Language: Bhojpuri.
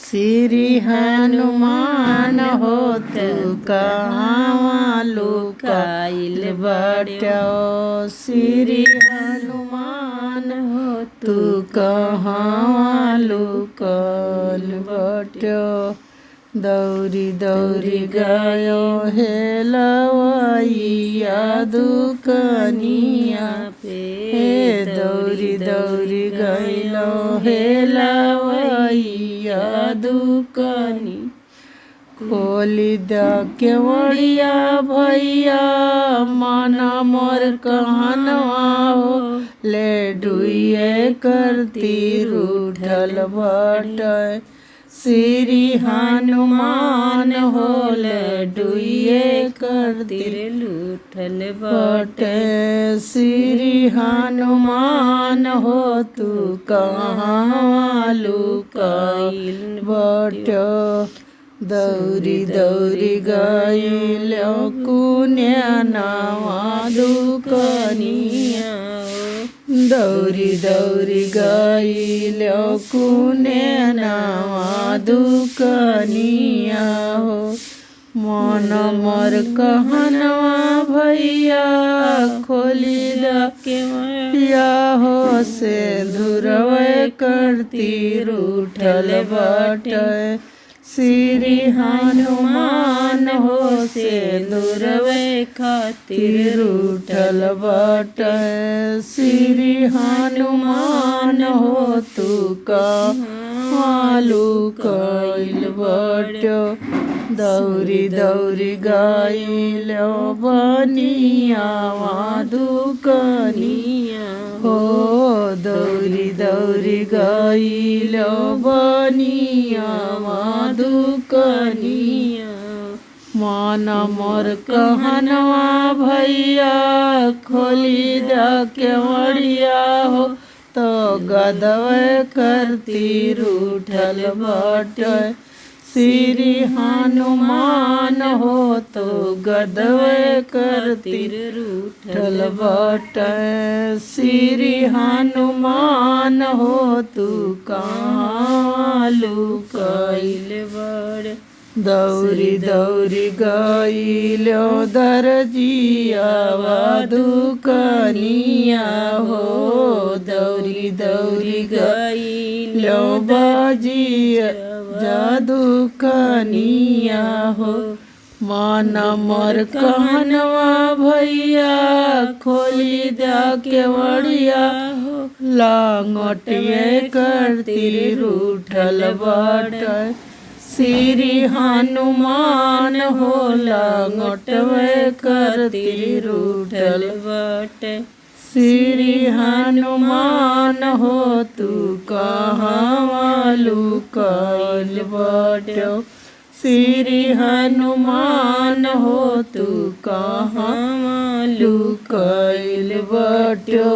श्री हनुमान हो तू कहवा लुकाइल बाटो। श्री हनुमान हो तू कहवा लुकाइल बाटो। दौरी दौरी गयो हेलवैया दुकनिया पे। दौरी दौरी गयो हेलवैया दुकनी। खोली द केवड़िया भैया मन मोर कहनवा हो। ले डुए करती रूठल बटै। श्री हनुमान हो लडुए करती लूठल बटे। श्री हनुमान हो तू कहाँ लुकाइल बटो। दौरी दौरी गइल कुन्या नवा दुकनिया। दौरी दौरी गइल कुन्या नवा दुकनिया हो। मन मोर कहनवा भैया खोली द केवड़िया हो। से धुरवे करती रूठल बटै। श्री हनुमान हो से दुरवे खातिर रूठल बटै। श्री हनुमान हो तू कहवा लुकाइल बटो। दौरी दौरी गइल बनियावा दुकनिया हो। दौरी दौरी गइल बनियावा दुकनिया। मन मोर कहनवा भैया खोली द केवड़िया हो। तो गदवे करती रूठल बटै। श्री हनुमान हो तो गदवे करती रूठल बटै। श्री हनुमान हो तू कहाँ लुकाइल बड़। दौरी दौरी गइल दरजियावा दुकनिया हो। दौरी दौरी गइल बाजिया दुकनिया हो। मन मोर कहनवा भैया खोली द केवड़िया हो। लांगटिए करती रूठल बटै। श्री हनुमान हो लांगटवे करती रूठल बटै। श्री हनुमान हो तू कहवा लुकाइल बटो। श्री हनुमान हो तू कहवा लुकाइल बटो।